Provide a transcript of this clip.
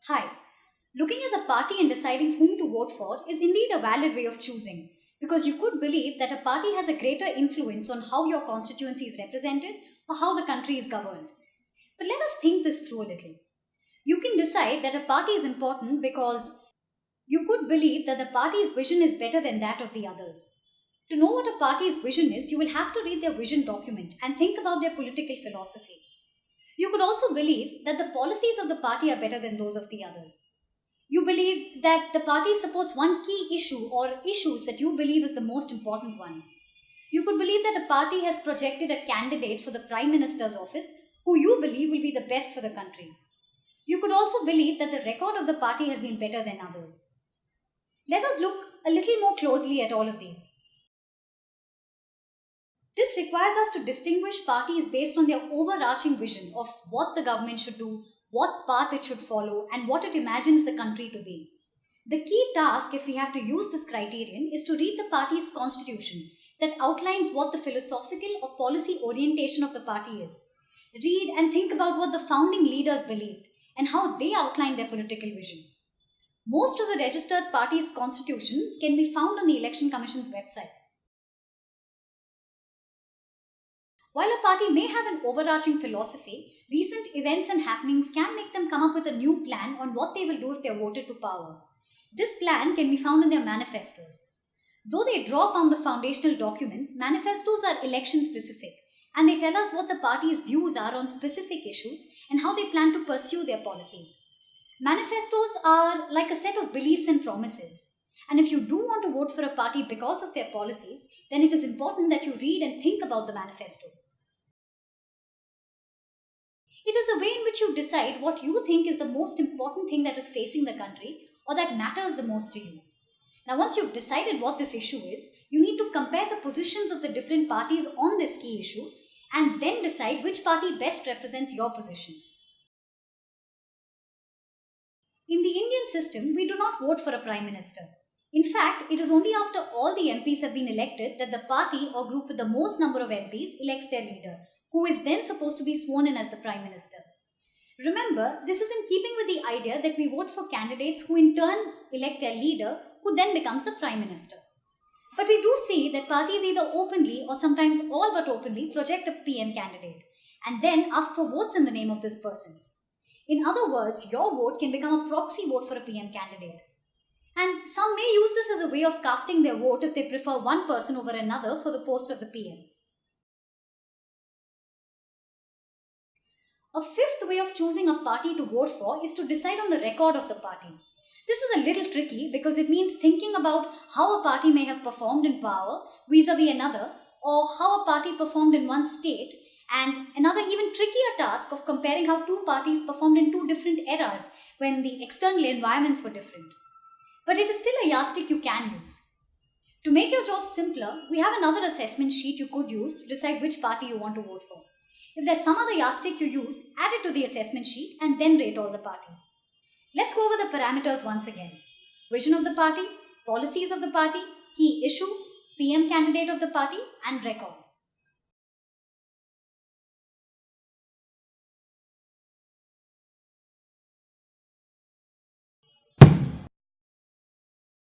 Hi. Looking at the party and deciding whom to vote for is indeed a valid way of choosing because you could believe that a party has a greater influence on how your constituency is represented or how the country is governed. But let us think this through a little. You can decide that a party is important because you could believe that the party's vision is better than that of the others. To know what a party's vision is, you will have to read their vision document and think about their political philosophy. You could also believe that the policies of the party are better than those of the others. You believe that the party supports one key issue or issues that you believe is the most important one. You could believe that a party has projected a candidate for the Prime Minister's office who you believe will be the best for the country. You could also believe that the record of the party has been better than others. Let us look a little more closely at all of these. This requires us to distinguish parties based on their overarching vision of what the government should do, what path it should follow, and what it imagines the country to be. The key task, if we have to use this criterion, is to read the party's constitution that outlines what the philosophical or policy orientation of the party is. Read and think about what the founding leaders believed and how they outlined their political vision. Most of the registered parties' constitution can be found on the Election Commission's website. While a party may have an overarching philosophy, recent events and happenings can make them come up with a new plan on what they will do if they are voted to power. This plan can be found in their manifestos. Though they draw upon the foundational documents, manifestos are election specific and they tell us what the party's views are on specific issues and how they plan to pursue their policies. Manifestos are like a set of beliefs and promises. And if you do want to vote for a party because of their policies, then it is important that you read and think about the manifesto. It is a way in which you decide what you think is the most important thing that is facing the country or that matters the most to you. Now, once you've decided what this issue is, you need to compare the positions of the different parties on this key issue and then decide which party best represents your position. In the Indian system, we do not vote for a prime minister. In fact, it is only after all the MPs have been elected that the party or group with the most number of MPs elects their leader, who is then supposed to be sworn in as the prime minister. Remember, this is in keeping with the idea that we vote for candidates who in turn elect their leader, who then becomes the prime minister. But we do see that parties either openly or sometimes all but openly project a PM candidate and then ask for votes in the name of this person. In other words, your vote can become a proxy vote for a PM candidate. And some may use this as a way of casting their vote if they prefer one person over another for the post of the PM. A fifth way of choosing a party to vote for is to decide on the record of the party. This is a little tricky because it means thinking about how a party may have performed in power vis-a-vis another, or how a party performed in one state, and another even trickier task of comparing how two parties performed in two different eras when the external environments were different. But it is still a yardstick you can use. To make your job simpler, we have another assessment sheet you could use to decide which party you want to vote for. If there's some other yardstick you use, add it to the assessment sheet and then rate all the parties. Let's go over the parameters once again. Vision of the party, policies of the party, key issue, PM candidate of the party, and record.